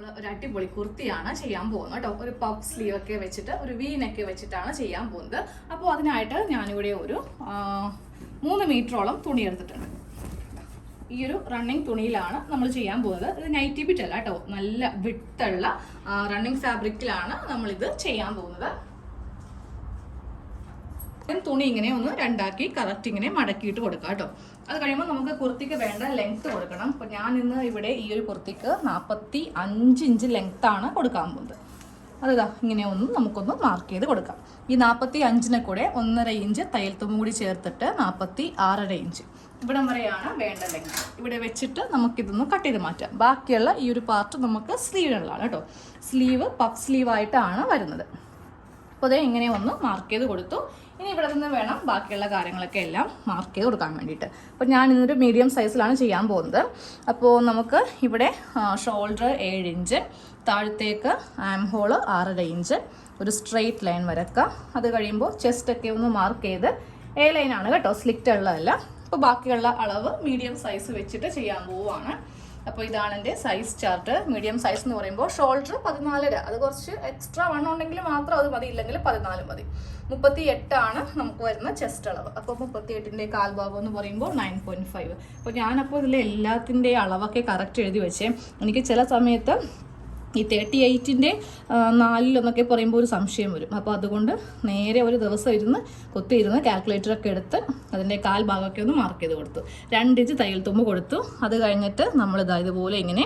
ഒരു അടിപൊളി കുർത്തിയാണ് ചെയ്യാൻ പോകുന്നത് കേട്ടോ. ഒരു പഫ് സ്ലീവ് ഒക്കെ വെച്ചിട്ട് ഒരു വി നെക്ക് വെച്ചിട്ടാണ് ചെയ്യാൻ പോകുന്നത്. അപ്പോൾ അതിനായിട്ട് ഞാനിവിടെ ഒരു 3 മീറ്ററോളം തുണി എടുത്തിട്ടുണ്ട്. ഈ ഒരു റണ്ണിങ് തുണിയിലാണ് നമ്മൾ ചെയ്യാൻ പോകുന്നത്. ഇത് നൈറ്റി ബിറ്റ് അല്ല കേട്ടോ, നല്ല വിട്ടുള്ള റണ്ണിങ് ഫാബ്രിക്കിലാണ് നമ്മളിത് ചെയ്യാൻ പോകുന്നത്. തുണി ഇങ്ങനെ ഒന്ന് രണ്ടാക്കി കറക്റ്റ് ഇങ്ങനെ മടക്കിയിട്ട് കൊടുക്കാം കേട്ടോ. അത് കഴിയുമ്പോൾ നമുക്ക് കുർത്തിക്ക് വേണ്ട ലെങ്ത്ത് കൊടുക്കണം. അപ്പോൾ ഞാൻ ഇന്ന് ഇവിടെ ഈ ഒരു കുർത്തിക്ക് 45 ഇഞ്ച് ലെങ്ത്താണ് കൊടുക്കാൻ പോകുന്നത്. അതാ ഇങ്ങനെ നമുക്കൊന്ന് മാർക്ക് ചെയ്ത് കൊടുക്കാം. ഈ 45-നെ കൂടെ 1.5 ഇഞ്ച് തയ്യൽ തുമ്പും കൂടി ചേർത്തിട്ട് 46.5 ഇഞ്ച് ഇവിടം വരെയാണ് വേണ്ട ലെങ്ത്. ഇവിടെ വെച്ചിട്ട് നമുക്കിതൊന്ന് കട്ട് ചെയ്ത് മാറ്റാം. ബാക്കിയുള്ള ഈ ഒരു പാർട്ട് നമുക്ക് സ്ലീവിനുള്ളതാണ് കേട്ടോ. സ്ലീവ് പഫ് സ്ലീവായിട്ടാണ് വരുന്നത്. അപ്പോൾ അതേ ഇങ്ങനെ ഒന്ന് മാർക്ക് ചെയ്ത് കൊടുത്തു. ഇനി ഇവിടെ നിന്ന് വേണം ബാക്കിയുള്ള കാര്യങ്ങളൊക്കെ എല്ലാം മാർക്ക് ചെയ്ത് കൊടുക്കാൻ വേണ്ടിയിട്ട്. അപ്പോൾ ഞാൻ ഇന്നൊരു മീഡിയം സൈസിലാണ് ചെയ്യാൻ പോകുന്നത്. അപ്പോൾ നമുക്ക് ഇവിടെ ഷോൾഡർ 7 ഇഞ്ച്, താഴത്തേക്ക് ആം ഹോള് 6.5 ഇഞ്ച്, ഒരു സ്ട്രെയിറ്റ് ലൈൻ വരക്കുക. അത് കഴിയുമ്പോൾ ചെസ്റ്റൊക്കെ ഒന്ന് മാർക്ക് ചെയ്ത് എ ലൈനാണ് കേട്ടോ, സ്ലിറ്റ് ഉള്ളതല്ല. അപ്പോൾ ബാക്കിയുള്ള അളവ് മീഡിയം സൈസ് വെച്ചിട്ട് ചെയ്യാൻ പോവുകയാണ്. അപ്പോൾ ഇതാണ് എൻ്റെ സൈസ് ചാർട്ട്. മീഡിയം സൈസ് എന്ന് പറയുമ്പോൾ ഷോൾഡർ 14.5, അത് കുറച്ച് എക്സ്ട്രാ വണ്ണം ഉണ്ടെങ്കിൽ മാത്രം അത് മതി, ഇല്ലെങ്കിൽ 14 മതി. 38 നമുക്ക് വരുന്ന ചെസ്റ്റ് അളവ്. അപ്പോൾ 38-ൻ്റെ കാൽഭാഗം എന്ന് പറയുമ്പോൾ 9.5. അപ്പോൾ ഞാനപ്പോൾ ഇതിൽ എല്ലാത്തിൻ്റെ അളവൊക്കെ കറക്റ്റ് എഴുതി വെച്ചേ. എനിക്ക് ചില സമയത്ത് ഈ 38-ൻ്റെ 4 പറയുമ്പോൾ ഒരു സംശയം വരും. അപ്പോൾ അതുകൊണ്ട് നേരെ ഒരു ദിവസം കുത്തിയിരുന്ന് കാൽക്കുലേറ്ററൊക്കെ എടുത്ത് അതിൻ്റെ കാൽഭാഗമൊക്കെ ഒന്ന് മാർക്ക് ചെയ്ത് കൊടുത്തു. 2 ഇഞ്ച് തയ്യൽ തുമ്പ് കൊടുത്തു. അത് കഴിഞ്ഞിട്ട് നമ്മളിതാ ഇതുപോലെ ഇങ്ങനെ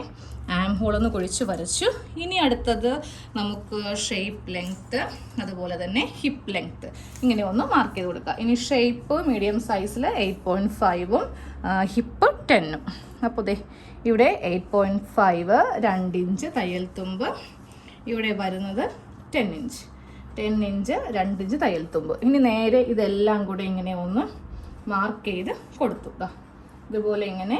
ആം ഹോളൊന്ന് കുഴിച്ച് വരച്ചു. ഇനി അടുത്തത് നമുക്ക് ഷേപ്പ് ലെങ്ത്ത്, അതുപോലെ തന്നെ ഹിപ്പ് ലെങ്ത്ത് ഇങ്ങനെ ഒന്ന് മാർക്ക് ചെയ്ത് കൊടുക്കുക. ഇനി ഷേപ്പ് മീഡിയം സൈസിൽ 8.5-ഉം ഹിപ്പ് 10-ഉം. അപ്പോൾ ദേ ഇവിടെ 8.5, 2 ഇഞ്ച് തയ്യൽ തുമ്പ്, ഇവിടെ വരുന്നത് 10 ഇഞ്ച്, 2 ഇഞ്ച് തയ്യൽ തുമ്പ്. ഇനി നേരെ ഇതെല്ലാം കൂടെ ഇങ്ങനെ ഒന്ന് മാർക്ക് ചെയ്ത് കൊടുത്തു. ഇതുപോലെ ഇങ്ങനെ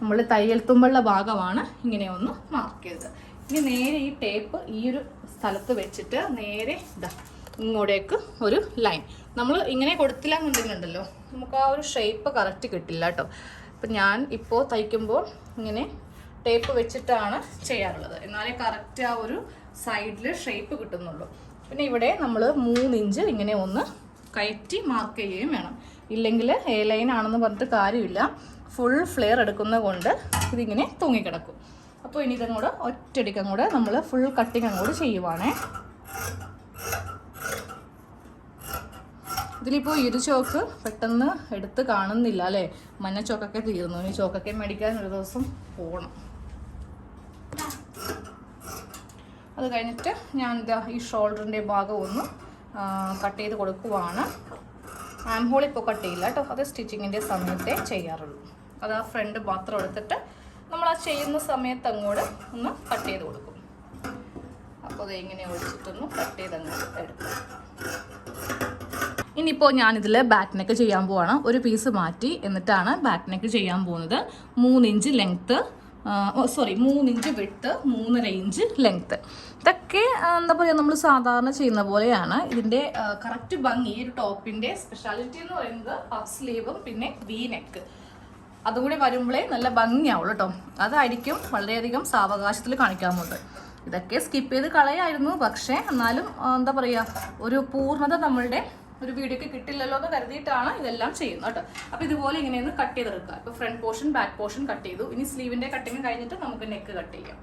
നമ്മൾ തയ്യൽ തുമ്പുള്ള ഭാഗമാണ് ഇങ്ങനെ ഒന്ന് മാർക്ക് ചെയ്തത്. ഇനി നേരെ ഈ ടേപ്പ് ഈ ഒരു സ്ഥലത്ത് വെച്ചിട്ട് നേരെ ഇങ്ങോട്ടേക്ക് ഒരു ലൈൻ നമ്മൾ ഇങ്ങനെ കൊടുത്തില്ല എന്നുണ്ടെങ്കിലുണ്ടല്ലോ നമുക്ക് ആ ഒരു ഷേപ്പ് കറക്റ്റ് കിട്ടില്ല കേട്ടോ. അപ്പം ഞാൻ ഇപ്പോൾ തയ്ക്കുമ്പോൾ ഇങ്ങനെ ടേപ്പ് വെച്ചിട്ടാണ് ചെയ്യാറുള്ളത്, എന്നാലേ കറക്റ്റ് ആ ഒരു സൈഡിൽ ഷേപ്പ് കിട്ടുന്നുള്ളൂ. പിന്നെ ഇവിടെ നമ്മൾ 3 ഇഞ്ച് ഇങ്ങനെ ഒന്ന് കയറ്റി മാർക്ക് ചെയ്യുകയും വേണം, ഇല്ലെങ്കിൽ എ ലൈൻ ആണെന്ന് പറഞ്ഞിട്ട് കാര്യമില്ല. ഫുൾ ഫ്ലെയർ എടുക്കുന്നത് കൊണ്ട് ഇതിങ്ങനെ തൂങ്ങിക്കിടക്കും. അപ്പോൾ ഇനി ഇതും കൂടെ ഒറ്റയടിക്കും കൂടെ നമ്മൾ ഫുൾ കട്ടിങ് അങ്ങോട്ട് ചെയ്യുവാണേ. ഇതിലിപ്പോൾ ഇരു ചോക്ക് പെട്ടെന്ന് എടുത്ത് കാണുന്നില്ല അല്ലേ, മഞ്ഞ ചോക്കൊക്കെ തീർന്നു. ഈ ചോക്കൊക്കെ മേടിക്കാൻ ഒരു ദിവസം പോകണം. അത് കഴിഞ്ഞിട്ട് ഞാൻ ഈ ഷോൾഡറിൻ്റെ ഭാഗം ഒന്ന് കട്ട് ചെയ്ത് കൊടുക്കുവാണ്. ആം ഹോൾ ഇപ്പോൾ കട്ട് ചെയ്യില്ല കേട്ടോ, അത് സ്റ്റിച്ചിങ്ങിൻ്റെ സമയത്തേ ചെയ്യാറുള്ളൂ. അത് ആ ഫ്രണ്ട് മാത്രം എടുത്തിട്ട് നമ്മൾ ആ ചെയ്യുന്ന സമയത്ത് അങ്ങോട്ട് ഒന്ന് കട്ട് ചെയ്ത് കൊടുക്കും. അപ്പോൾ അത് ഇങ്ങനെ ഒഴിച്ചിട്ടൊന്ന് കട്ട് ചെയ്ത് അങ്ങോട്ട് എടുക്കും. ഇനിയിപ്പോൾ ഞാനിതിൽ ബാക്ക് നെക്ക് ചെയ്യാൻ പോവാണ്. ഒരു പീസ് മാറ്റി എന്നിട്ടാണ് ബാക്ക് നെക്ക് ചെയ്യാൻ പോകുന്നത്. 3 ഇഞ്ച് ലെങ്ത്ത്, 3 ഇഞ്ച് വിട്ട്, 3.5 ഇഞ്ച് ലെങ്ത്ത്. ഇതൊക്കെ എന്താ പറയുക, നമ്മൾ സാധാരണ ചെയ്യുന്ന പോലെയാണ്. ഇതിൻ്റെ കറക്റ്റ് ഭംഗി, ഈ ഒരു ടോപ്പിൻ്റെ സ്പെഷ്യാലിറ്റി എന്ന് പറയുന്നത് പഫ് സ്ലീവും പിന്നെ വി നെക്ക് അതും കൂടി വരുമ്പോഴേ നല്ല ഭംഗിയാവുള്ളൂ കേട്ടോ. അതായിരിക്കും വളരെയധികം സാവകാശത്തിൽ കാണിക്കാൻ പോകുന്നത്. ഇതൊക്കെ സ്കിപ്പ് ചെയ്ത് കളയായിരുന്നു, പക്ഷേ എന്നാലും എന്താ പറയുക, ഒരു പൂർണ്ണത നമ്മളുടെ ഒരു വീഡിയോക്ക് കിട്ടില്ലല്ലോ എന്ന് കരുതിയിട്ടാണ് ഇതെല്ലാം ചെയ്യുന്നത് കേട്ടോ. അപ്പോൾ ഇതുപോലെ ഇങ്ങനെയൊന്ന് കട്ട് ചെയ്തെടുക്കുക. ഇപ്പോൾ front portion back portion cut ചെയ്തു. ഇനി സ്ലീവിൻ്റെ കട്ടിങ് കഴിഞ്ഞിട്ട് നമുക്ക് നെക്ക് കട്ട് ചെയ്യാം.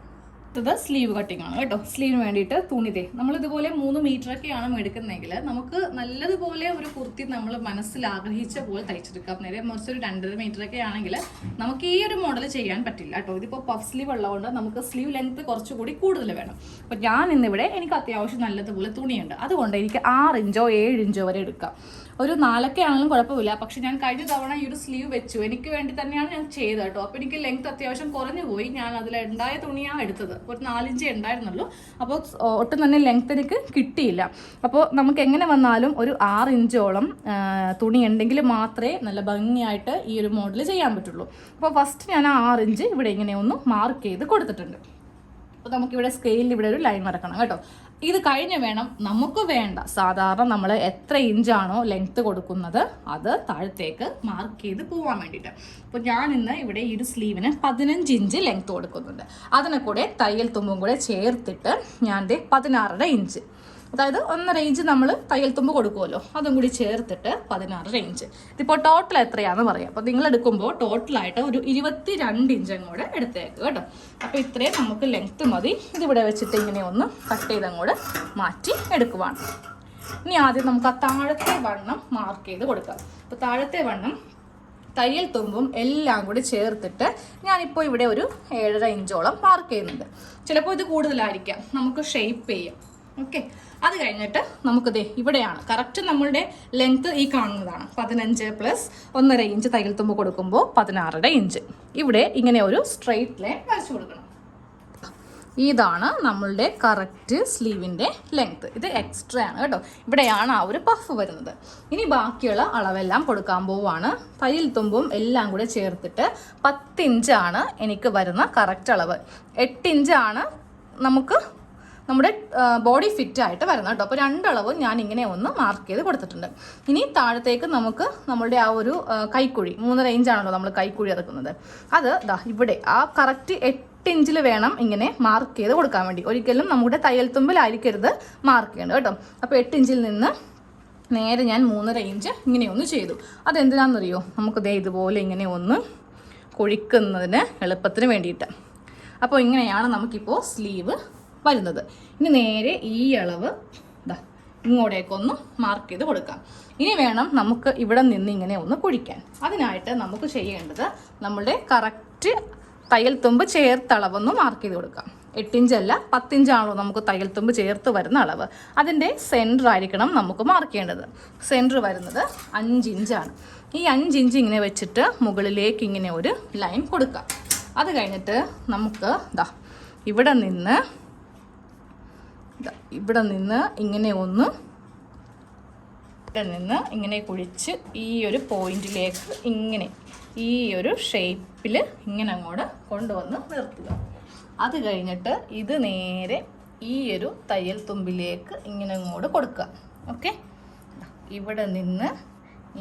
ഇത് സ്ലീവ് കട്ടിങ് ആണ് കേട്ടോ. സ്ലീവിന് വേണ്ടിയിട്ട് തുണിതേ നമ്മളിതുപോലെ 3 മീറ്ററൊക്കെയാണ് എടുക്കുന്നതെങ്കിൽ നമുക്ക് നല്ലതുപോലെ ഒരു കുർത്തി നമ്മൾ മനസ്സിൽ ആഗ്രഹിച്ച പോലെ തയ്ച്ചെടുക്കാം. നേരെ മറിച്ചൊരു 2.5 മീറ്ററൊക്കെ ആണെങ്കിൽ നമുക്ക് ഈ ഒരു മോഡൽ ചെയ്യാൻ പറ്റില്ല കേട്ടോ. ഇതിപ്പോൾ പഫ് സ്ലീവ് ഉള്ളതുകൊണ്ട് നമുക്ക് സ്ലീവ് ലെങ്ത്ത് കുറച്ചുകൂടി കൂടുതൽ വേണം. അപ്പോൾ ഞാൻ ഇന്നിവിടെ എനിക്ക് അത്യാവശ്യം നല്ലതുപോലെ തുണിയുണ്ട്, അതുകൊണ്ട് എനിക്ക് 6 ഇഞ്ചോ 7 ഇഞ്ചോ വരെ എടുക്കാം. ഒരു 4 ആണെങ്കിലും കുഴപ്പമില്ല. പക്ഷെ ഞാൻ കഴിഞ്ഞ തവണ ഈ ഒരു സ്ലീവ് വെച്ചു, എനിക്ക് വേണ്ടി തന്നെയാണ് ഞാൻ ചെയ്തത് കേട്ടോ. അപ്പോൾ എനിക്ക് ലെങ്ത്ത് അത്യാവശ്യം കുറഞ്ഞു പോയി. ഞാൻ അതിലുണ്ടായ തുണിയാണ് എടുത്തത്. ഒരു 4 ഇഞ്ച് ഉണ്ടായിരുന്നുള്ളൂ. അപ്പോൾ ഒട്ടും തന്നെ ലെങ്ത്ത് എനിക്ക് കിട്ടിയില്ല. അപ്പോൾ നമുക്ക് എങ്ങനെ വന്നാലും ഒരു 6 ഇഞ്ചോളം തുണി ഉണ്ടെങ്കിൽ മാത്രമേ നല്ല ഭംഗിയായിട്ട് ഈ ഒരു മോഡൽ ചെയ്യാൻ പറ്റുള്ളൂ. അപ്പോൾ ഫസ്റ്റ് ഞാൻ 6 ഇഞ്ച് ഇവിടെ ഇങ്ങനെ ഒന്ന് മാർക്ക് ചെയ്ത് കൊടുത്തിട്ടുണ്ട്. അപ്പോൾ നമുക്കിവിടെ സ്കെയിലിൽ ഇവിടെ ഒരു ലൈൻ വരക്കണം കേട്ടോ. ഇത് കഴിഞ്ഞ് വേണം നമുക്ക് വേണ്ട സാധാരണ നമ്മൾ എത്ര ഇഞ്ചാണോ ലെങ്ത്ത് കൊടുക്കുന്നത് അത് താഴത്തേക്ക് മാർക്ക് ചെയ്ത് പോകാൻ വേണ്ടിയിട്ട്. അപ്പോൾ ഞാൻ ഇന്ന് ഇവിടെ ഈ ഒരു സ്ലീവിന് 15 ഇഞ്ച് ലെങ്ത്ത് കൊടുക്കുന്നുണ്ട്. അതിനെ കൂടെ തയ്യൽ തുമ്പും കൂടെ ചേർത്തിട്ട് ഞാൻ 16.5 ഇഞ്ച്, അതായത് 1.5 ഇഞ്ച് നമ്മൾ തയ്യൽ തുമ്പ് കൊടുക്കുമല്ലോ, അതും കൂടി ചേർത്തിട്ട് 16.5 ഇഞ്ച്. ഇതിപ്പോൾ ടോട്ടൽ എത്രയാണെന്ന് പറയാം. അപ്പോൾ നിങ്ങൾ എടുക്കുമ്പോൾ ടോട്ടലായിട്ട് ഒരു 22 ഇഞ്ച് അങ്ങോട്ട് എടുത്തേക്ക് കേട്ടോ. അപ്പോൾ ഇത്രയും നമുക്ക് ലെങ്ത്ത് മതി. ഇതിവിടെ വെച്ചിട്ട് ഇങ്ങനെ ഒന്ന് കട്ട് ചെയ്ത് അങ്ങോട്ട് മാറ്റി എടുക്കുവാണ്. ഇനി ആദ്യം നമുക്ക് ആ താഴത്തെ വണ്ണം മാർക്ക് ചെയ്ത് കൊടുക്കാം. അപ്പോൾ താഴത്തെ വണ്ണം തയ്യൽ തുമ്പും എല്ലാം കൂടി ചേർത്തിട്ട് ഞാനിപ്പോൾ ഇവിടെ ഒരു 7.5 ഇഞ്ചോളം മാർക്ക് ചെയ്യുന്നുണ്ട്. ചിലപ്പോൾ ഇത് കൂടുതലായിരിക്കാം, നമുക്ക് ഷേപ്പ് ചെയ്യാം. ഓക്കെ, അത് കഴിഞ്ഞിട്ട് നമുക്കിത് ഇവിടെയാണ് കറക്റ്റ് നമ്മളുടെ ലെങ്ത്ത് ഈ കാണുന്നതാണ്. 15 പ്ലസ് 1.5 ഇഞ്ച് തയ്യൽ തുമ്പ് കൊടുക്കുമ്പോൾ 16.5 ഇഞ്ച്. ഇവിടെ ഇങ്ങനെ ഒരു സ്ട്രെയിറ്റ് ലൈൻ വരച്ചു കൊടുക്കണം. ഇതാണ് നമ്മളുടെ കറക്റ്റ് സ്ലീവിൻ്റെ ലെങ്ത്ത്. ഇത് എക്സ്ട്രാ ആണ് കേട്ടോ. ഇവിടെയാണ് ആ ഒരു പഫ് വരുന്നത്. ഇനി ബാക്കിയുള്ള അളവെല്ലാം കൊടുക്കാൻ പോവുകയാണ്. തയ്യൽ തുമ്പും എല്ലാം കൂടെ ചേർത്തിട്ട് 10 ഇഞ്ചാണ് എനിക്ക് വരുന്ന കറക്റ്റ് അളവ്. 8 ഇഞ്ചാണ് നമുക്ക് നമ്മുടെ ബോഡി ഫിറ്റ് ആയിട്ട് വരുന്നത് കേട്ടോ. അപ്പോൾ 2 അളവും ഞാൻ ഇങ്ങനെ ഒന്ന് മാർക്ക് ചെയ്ത് കൊടുത്തിട്ടുണ്ട്. ഇനി താഴത്തേക്ക് നമുക്ക് നമ്മളുടെ ആ ഒരു കൈക്കുഴി 3.5 ഇഞ്ചാണല്ലോ നമ്മൾ കൈക്കുഴി ഇറക്കുന്നത്. അത് ഇവിടെ ആ കറക്റ്റ് 8 ഇഞ്ചിൽ വേണം ഇങ്ങനെ മാർക്ക് ചെയ്ത് കൊടുക്കാൻ വേണ്ടി. ഒരിക്കലും നമ്മുടെ തയ്യൽ തുമ്പിലായിരിക്കരുത് മാർക്ക് ചെയ്യേണ്ടത് കേട്ടോ. അപ്പോൾ 8 ഇഞ്ചിൽ നിന്ന് നേരെ ഞാൻ 3.5 ഇഞ്ച് ഇങ്ങനെ ഒന്ന് ചെയ്തു. അതെന്തിനാണെന്നറിയോ? നമുക്ക് ഇതുപോലെ ഇങ്ങനെ ഒന്ന് കുഴിക്കുന്നതിന് എളുപ്പത്തിന് വേണ്ടിയിട്ട്. അപ്പോൾ ഇങ്ങനെയാണ് നമുക്കിപ്പോൾ സ്ലീവ് വരുന്നത്. ഇനി നേരെ ഈ അളവ് ഇങ്ങോട്ടേക്കൊന്ന് മാർക്ക് ചെയ്ത് കൊടുക്കാം. ഇനി വേണം നമുക്ക് ഇവിടെ നിന്ന് ഇങ്ങനെ ഒന്ന് കുഴിക്കാൻ. അതിനായിട്ട് നമുക്ക് ചെയ്യേണ്ടത് നമ്മളുടെ കറക്റ്റ് തയ്യൽ തുമ്പ് ചേർത്ത് അളവൊന്ന് മാർക്ക് ചെയ്ത് കൊടുക്കാം. 8 ഇഞ്ചല്ല 10 ഇഞ്ചാണല്ലോ നമുക്ക് തയ്യൽ തുമ്പ് ചേർത്ത് വരുന്ന അളവ്. അതിൻ്റെ സെൻറ്റർ ആയിരിക്കണം നമുക്ക് മാർക്ക് ചെയ്യേണ്ടത്. സെൻറ്റർ വരുന്നത് 5 ഇഞ്ചാണ്. ഈ 5 ഇഞ്ച് ഇങ്ങനെ വെച്ചിട്ട് മുകളിലേക്ക് ഇങ്ങനെ ഒരു ലൈൻ കൊടുക്കാം. അത് കഴിഞ്ഞിട്ട് നമുക്ക് ഇവിടെ നിന്ന് ഇങ്ങനെ കുഴിച്ച് ഈ ഒരു പോയിന്റിലേക്ക് ഇങ്ങനെ ഈ ഒരു ഷേപ്പിൽ ഇങ്ങനെ അങ്ങോട്ട് കൊണ്ടുവന്ന് നിർത്തുക. അത് കഴിഞ്ഞിട്ട് ഇത് നേരെ ഈ ഒരു തയ്യൽ തുമ്പിലേക്ക് ഇങ്ങനെ അങ്ങോട്ട് കൊടുക്കുക. ഓക്കെ, ഇവിടെ നിന്ന്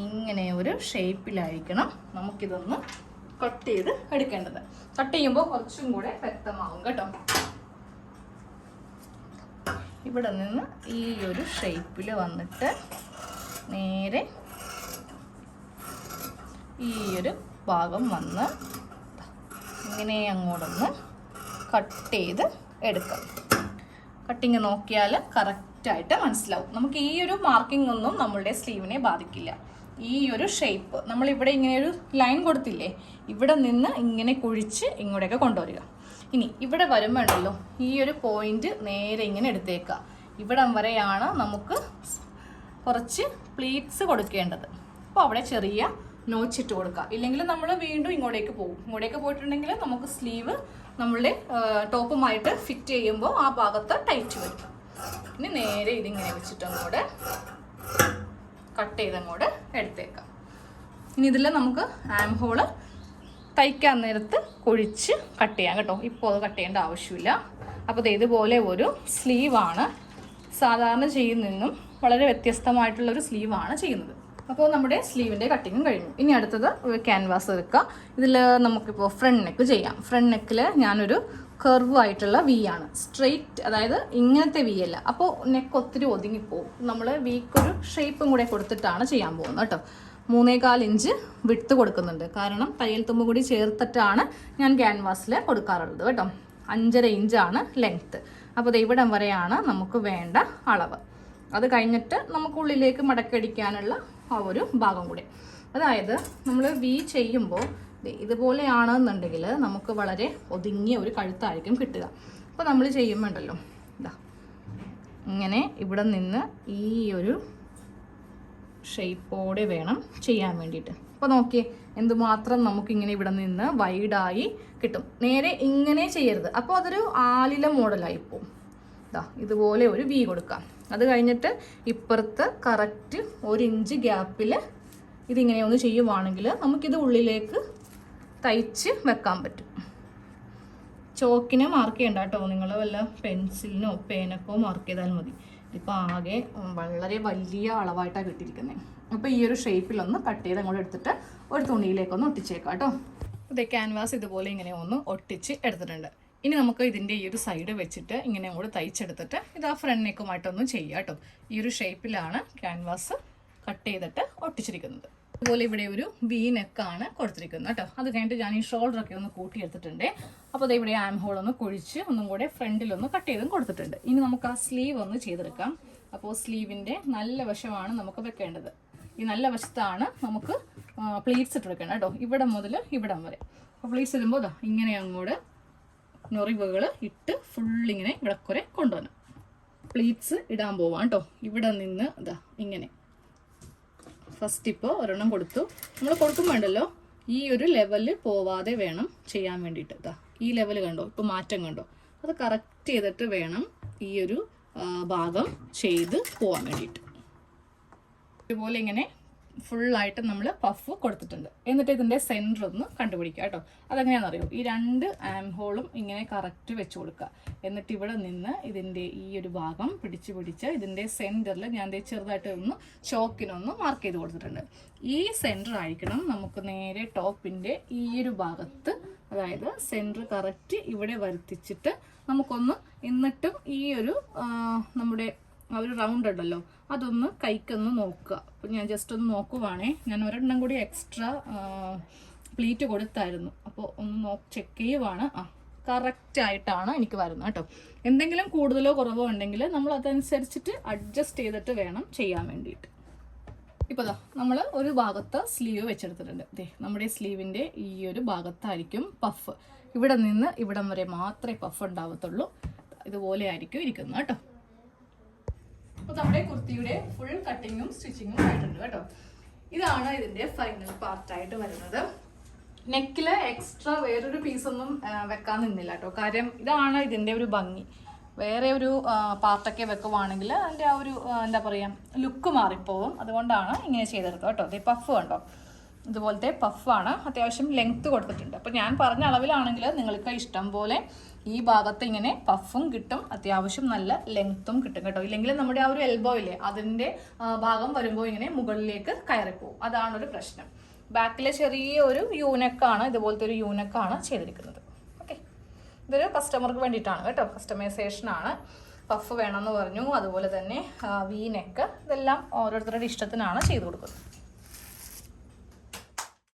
ഇങ്ങനെ ഒരു ഷേപ്പിലായിരിക്കണം നമുക്കിതൊന്ന് കട്ട് ചെയ്ത് എടുക്കേണ്ടത്. കട്ട് ചെയ്യുമ്പോൾ കുറച്ചും കൂടെ വ്യക്തമാവും കേട്ടോ. ഇവിടെ നിന്ന് ഈ ഒരു ഷേപ്പിൽ വന്നിട്ട് നേരെ ഈ ഒരു ഭാഗം വന്ന് ഇങ്ങനെ അങ്ങോട്ടൊന്ന് കട്ട് ചെയ്ത് എടുക്കാം. കട്ടിങ് നോക്കിയാൽ കറക്റ്റായിട്ട് മനസ്സിലാവും. നമുക്ക് ഈ ഒരു മാർക്കിംഗ് ഒന്നും നമ്മളുടെ സ്ലീവിനെ ബാധിക്കില്ല. ഈ ഒരു ഷേപ്പ് നമ്മളിവിടെ ഇങ്ങനെ ഒരു ലൈൻ കൊടുത്തില്ലേ, ഇവിടെ നിന്ന് ഇങ്ങനെ കുഴിച്ച് ഇങ്ങോട്ടേക്ക് കൊണ്ടുവരിക. ഇനി ഇവിടെ വരുമ്പോഴല്ലോ ഈ ഒരു പോയിന്റ് നേരെ ഇങ്ങനെ എടുത്തേക്കുക. ഇവിടം വരെയാണ് നമുക്ക് കുറച്ച് പ്ലീറ്റ്സ് കൊടുക്കേണ്ടത്. അപ്പോൾ അവിടെ ചെറിയ നോച്ചിട്ട് കൊടുക്കുക. ഇല്ലെങ്കിൽ നമ്മൾ വീണ്ടും ഇങ്ങോട്ടേക്ക് പോകും. ഇങ്ങോട്ടേക്ക് പോയിട്ടുണ്ടെങ്കിൽ നമുക്ക് സ്ലീവ് നമ്മളുടെ ടോപ്പുമായിട്ട് ഫിറ്റ് ചെയ്യുമ്പോൾ ആ ഭാഗത്ത് ടൈറ്റ് വരും. ഇനി നേരെ ഇതിങ്ങനെ വെച്ചിട്ട് അങ്ങോട്ട് കട്ട് ചെയ്തങ്ങോട്ട് എടുത്തേക്കാം. ഇനി ഇതിൽ നമുക്ക് ആം ഹോള് തയ്ക്കാൻ നേരത്ത് കുഴിച്ച് കട്ട് ചെയ്യാം കേട്ടോ. ഇപ്പോൾ അത് കട്ട് ചെയ്യേണ്ട ആവശ്യമില്ല. അപ്പോൾ ഇതുപോലെ ഒരു സ്ലീവാണ് സാധാരണ ചെയ്യുന്നതിനും വളരെ വ്യത്യസ്തമായിട്ടുള്ളൊരു സ്ലീവാണ് ചെയ്യുന്നത്. അപ്പോൾ നമ്മുടെ സ്ലീവിൻ്റെ കട്ടിങ്ങും കഴിഞ്ഞു. ഇനി അടുത്തത് ക്യാൻവാസ് എടുക്കുക. ഇതിൽ നമുക്കിപ്പോൾ ഫ്രണ്ട് നെക്ക് ചെയ്യാം. ഫ്രണ്ട് നെക്കിൽ ഞാനൊരു കർവ് ആയിട്ടുള്ള വി ആണ്, സ്ട്രെയിറ്റ്, അതായത് ഇങ്ങനത്തെ വി അല്ല. അപ്പോൾ നെക്ക് ഒത്തിരി ഒതുങ്ങിപ്പോവും. നമ്മൾ വീക്കൊരു ഷേപ്പും കൂടെ കൊടുത്തിട്ടാണ് ചെയ്യാൻ പോകുന്നത് കേട്ടോ. 3.25 ഇഞ്ച് വിട്ട് കൊടുക്കുന്നുണ്ട്. കാരണം തയ്യൽ തുമ്പ് കൂടി ചേർത്തിട്ടാണ് ഞാൻ ക്യാൻവാസിൽ കൊടുക്കാറുള്ളത് കേട്ടോ. 5.5 ഇഞ്ചാണ് ലെങ്ത്ത്. അപ്പോൾ ഇവിടം വരെയാണ് നമുക്ക് വേണ്ട അളവ്. അത് കഴിഞ്ഞിട്ട് നമുക്ക് ഉള്ളിലേക്ക് മടക്കടിക്കാനുള്ള ആ ഒരു ഭാഗം കൂടി. അതായത് നമ്മൾ വി ചെയ്യുമ്പോൾ ഇതുപോലെയാണെന്നുണ്ടെങ്കിൽ നമുക്ക് വളരെ ഒതുങ്ങിയ ഒരു കഴുത്തായിരിക്കും കിട്ടുക. അപ്പോൾ നമ്മൾ ചെയ്യുമ്പോണ്ടല്ലോ ഇങ്ങനെ ഇവിടെ നിന്ന് ഈ ഒരു ഷേപ്പോടെ വേണം ചെയ്യാൻ വേണ്ടിയിട്ട്. അപ്പോൾ നോക്കിയേ എന്തുമാത്രം നമുക്കിങ്ങനെ ഇവിടെ നിന്ന് വൈഡായി കിട്ടും. നേരെ ഇങ്ങനെ ചെയ്യരുത്, അപ്പോൾ അതൊരു ആലില മോഡലായിപ്പോവും. ഇതുപോലെ ഒരു വി കൊടുക്കാം. അത് കഴിഞ്ഞിട്ട് ഇപ്പുറത്ത് കറക്റ്റ് 1 ഇഞ്ച് ഗ്യാപ്പിൽ ഇതിങ്ങനെ ഒന്ന് ചെയ്യുവാണെങ്കിൽ നമുക്കിത് ഉള്ളിലേക്ക് തയ്ച്ച് വെക്കാൻ പറ്റും. ചോക്കിനെ മാർക്ക് ചെയ്യണ്ട കേട്ടോ, നിങ്ങൾ വല്ല പെൻസിലിനോ പേനക്കോ മാർക്ക് ചെയ്താൽ മതി. ഇതിപ്പോൾ ആകെ വളരെ വലിയ അളവായിട്ടാണ് കിട്ടിയിരിക്കുന്നത്. അപ്പോൾ ഈ ഒരു ഷേപ്പിലൊന്ന് കട്ട് ചെയ്ത് അങ്ങോട്ട് എടുത്തിട്ട് ഒരു തുണിയിലേക്കൊന്ന് ഒട്ടിച്ചേക്കാം കേട്ടോ. ഇതേ ക്യാൻവാസ് ഇതുപോലെ ഇങ്ങനെ ഒന്ന് ഒട്ടിച്ച് എടുത്തിട്ടുണ്ട്. ഇനി നമുക്ക് ഇതിൻ്റെ ഈ ഒരു സൈഡ് വെച്ചിട്ട് ഇങ്ങനെ അങ്ങോട്ട് തയ്ച്ചെടുത്തിട്ട് ഇത് ആ ഫ്രണ്ട് നെക്കുമായിട്ടൊന്നും ചെയ്യാം കേട്ടോ. ഈ ഒരു ഷേപ്പിലാണ് ക്യാൻവാസ് കട്ട് ചെയ്തിട്ട് ഒട്ടിച്ചിരിക്കുന്നത്. അതുപോലെ ഇവിടെ ഒരു വി നെക്കാണ് കൊടുത്തിരിക്കുന്നത് കേട്ടോ. അത് കഴിഞ്ഞിട്ട് ഞാൻ ഈ ഷോൾഡറൊക്കെ ഒന്ന് കൂട്ടിയെടുത്തിട്ടുണ്ട്. അപ്പോൾ അത് ഇവിടെ ആം ഹോൾ ഒന്ന് കുഴിച്ച് ഒന്നും കൂടെ ഫ്രണ്ടിലൊന്ന് കട്ട് ചെയ്തും കൊടുത്തിട്ടുണ്ട്. ഇനി നമുക്ക് ആ സ്ലീവ് ഒന്ന് ചെയ്തെടുക്കാം. അപ്പോൾ സ്ലീവിൻ്റെ നല്ല വശമാണ് നമുക്ക് വെക്കേണ്ടത്. ഈ നല്ല വശത്താണ് നമുക്ക് പ്ലീറ്റ്സ് ഇട്ട് കൊടുക്കണം കേട്ടോ, ഇവിടെ മുതൽ ഇവിടം വരെ. അപ്പോൾ പ്ലീറ്റ്സ് ഇടുമ്പോൾ ഇങ്ങനെ അങ്ങോട്ട് ഞൊറിവുകൾ ഇട്ട് ഫുള്ളിങ്ങനെ ഇവിടെ കുറെ കൊണ്ടുവരണം. പ്ലീറ്റ്സ് ഇടാൻ പോവാം കേട്ടോ. ഇവിടെ നിന്ന് ഇങ്ങനെ ഫസ്റ്റ് ഇപ്പോൾ ഒരെണ്ണം കൊടുത്തു. നമ്മൾ കൊടുക്കുമ്പോൾ ഉണ്ടല്ലോ ഈ ഒരു ലെവല് പോവാതെ വേണം ചെയ്യാൻ വേണ്ടിയിട്ട്. ഈ ലെവൽ കണ്ടോ, ഇപ്പോൾ മാറ്റം കണ്ടോ, അത് കറക്റ്റ് ചെയ്തിട്ട് വേണം ഈ ഒരു ഭാഗം ചെയ്ത് പോകാൻ വേണ്ടിയിട്ട്. ഇതുപോലെ ഇങ്ങനെ ഫുള്ളായിട്ട് നമ്മൾ പഫ് കൊടുത്തിട്ടുണ്ട്. എന്നിട്ട് ഇതിൻ്റെ സെൻറ്റർ ഒന്ന് കണ്ടുപിടിക്കുക കേട്ടോ. അതെങ്ങനെയാണെന്നറിയോ, ഈ രണ്ട് ആം ഹോളും ഇങ്ങനെ കറക്റ്റ് വെച്ച് കൊടുക്കുക. എന്നിട്ട് ഇവിടെ നിന്ന് ഇതിൻ്റെ ഈ ഒരു ഭാഗം പിടിച്ച് ഇതിൻ്റെ സെൻറ്ററിൽ ഞാൻ ചെറുതായിട്ട് ഒന്ന് ചോക്കിനൊന്ന് മാർക്ക് ചെയ്ത് കൊടുത്തിട്ടുണ്ട്. ഈ സെൻറ്റർ ആയിരിക്കണം നമുക്ക് നേരെ ടോപ്പിൻ്റെ ഈ ഒരു ഭാഗത്ത്, അതായത് സെൻറ്റർ കറക്റ്റ് ഇവിടെ വരുത്തിച്ചിട്ട് നമുക്കൊന്ന്, എന്നിട്ടും ഈ ഒരു നമ്മുടെ ആ ഒരു റൗണ്ട് ഉണ്ടല്ലോ അതൊന്ന് കൈക്കൊന്ന് നോക്കുക. അപ്പോൾ ഞാൻ ജസ്റ്റ് ഒന്ന് നോക്കുവാണേ, ഞാൻ ഒരെണ്ണം കൂടി എക്സ്ട്രാ പ്ലീറ്റ് കൊടുത്തായിരുന്നു. അപ്പോൾ ഒന്ന് ചെക്ക് ചെയ്യുവാണ്. കറക്റ്റായിട്ടാണ് എനിക്ക് വരുന്നത് കേട്ടോ. എന്തെങ്കിലും കൂടുതലോ കുറവോ ഉണ്ടെങ്കിൽ നമ്മൾ അതനുസരിച്ചിട്ട് അഡ്ജസ്റ്റ് ചെയ്തിട്ട് വേണം ചെയ്യാൻ വേണ്ടിയിട്ട്. ഇപ്പോൾ നമ്മൾ ഒരു ഭാഗത്ത് സ്ലീവ് വെച്ചെടുത്തിട്ടുണ്ട്. നമ്മുടെ സ്ലീവിൻ്റെ ഈ ഒരു ഭാഗത്തായിരിക്കും പഫ്. ഇവിടെ നിന്ന് ഇവിടം വരെ മാത്രമേ പഫ് ഉണ്ടാവത്തുള്ളൂ. ഇതുപോലെ ആയിരിക്കും ഇരിക്കുന്നത് കേട്ടോ. അപ്പോൾ നമ്മുടെ കുർത്തിയുടെ ഫുൾ കട്ടിങ്ങും സ്റ്റിച്ചിങ്ങും ആയിട്ടുണ്ട് കേട്ടോ. ഇതാണ് ഇതിൻ്റെ ഫൈനൽ പാർട്ടായിട്ട് വരുന്നത്. നെക്കിൽ എക്സ്ട്രാ വേറൊരു പീസൊന്നും വെക്കാൻ നിന്നില്ല കേട്ടോ. കാര്യം ഇതാണ് ഇതിൻ്റെ ഒരു ഭംഗി. വേറെ ഒരു പാർട്ടൊക്കെ വെക്കുവാണെങ്കിൽ അതിൻ്റെ ആ ഒരു എന്താ പറയുക ലുക്ക് മാറിപ്പോവും. അതുകൊണ്ടാണ് ഇങ്ങനെ ചെയ്തെടുത്തത് കേട്ടോ. ഇത് പഫ് കണ്ടോ, ഇതുപോലത്തെ പഫാണ്. അത്യാവശ്യം ലെങ്ത്ത് കൊടുത്തിട്ടുണ്ട്. അപ്പോൾ ഞാൻ പറഞ്ഞ അളവിലാണെങ്കിൽ നിങ്ങൾക്ക് ഇഷ്ടം പോലെ ഈ ഭാഗത്ത് ഇങ്ങനെ പഫും കിട്ടും, അത്യാവശ്യം നല്ല ലെങ്ത്തും കിട്ടും കേട്ടോ. ഇല്ലെങ്കിൽ നമ്മുടെ ആ ഒരു എൽബോ ഇല്ലേ, അതിൻ്റെ ഭാഗം വരുമ്പോൾ ഇങ്ങനെ മുകളിലേക്ക് കയറിപ്പോവും. അതാണൊരു പ്രശ്നം. ബാക്കിൽ ചെറിയ ഒരു യൂനെക്കാണ്, ഇതുപോലത്തെ ഒരു യൂനെക്കാണ് ചെയ്തിരിക്കുന്നത്. ഓക്കെ, ഇതൊരു കസ്റ്റമർക്ക് വേണ്ടിയിട്ടാണ് കേട്ടോ, കസ്റ്റമൈസേഷനാണ്. പഫ് വേണമെന്ന് പറഞ്ഞു, അതുപോലെ തന്നെ വി നെക്ക്, ഇതെല്ലാം ഓരോരുത്തരുടെ ഇഷ്ടത്തിനാണ് ചെയ്ത് കൊടുക്കുന്നത്.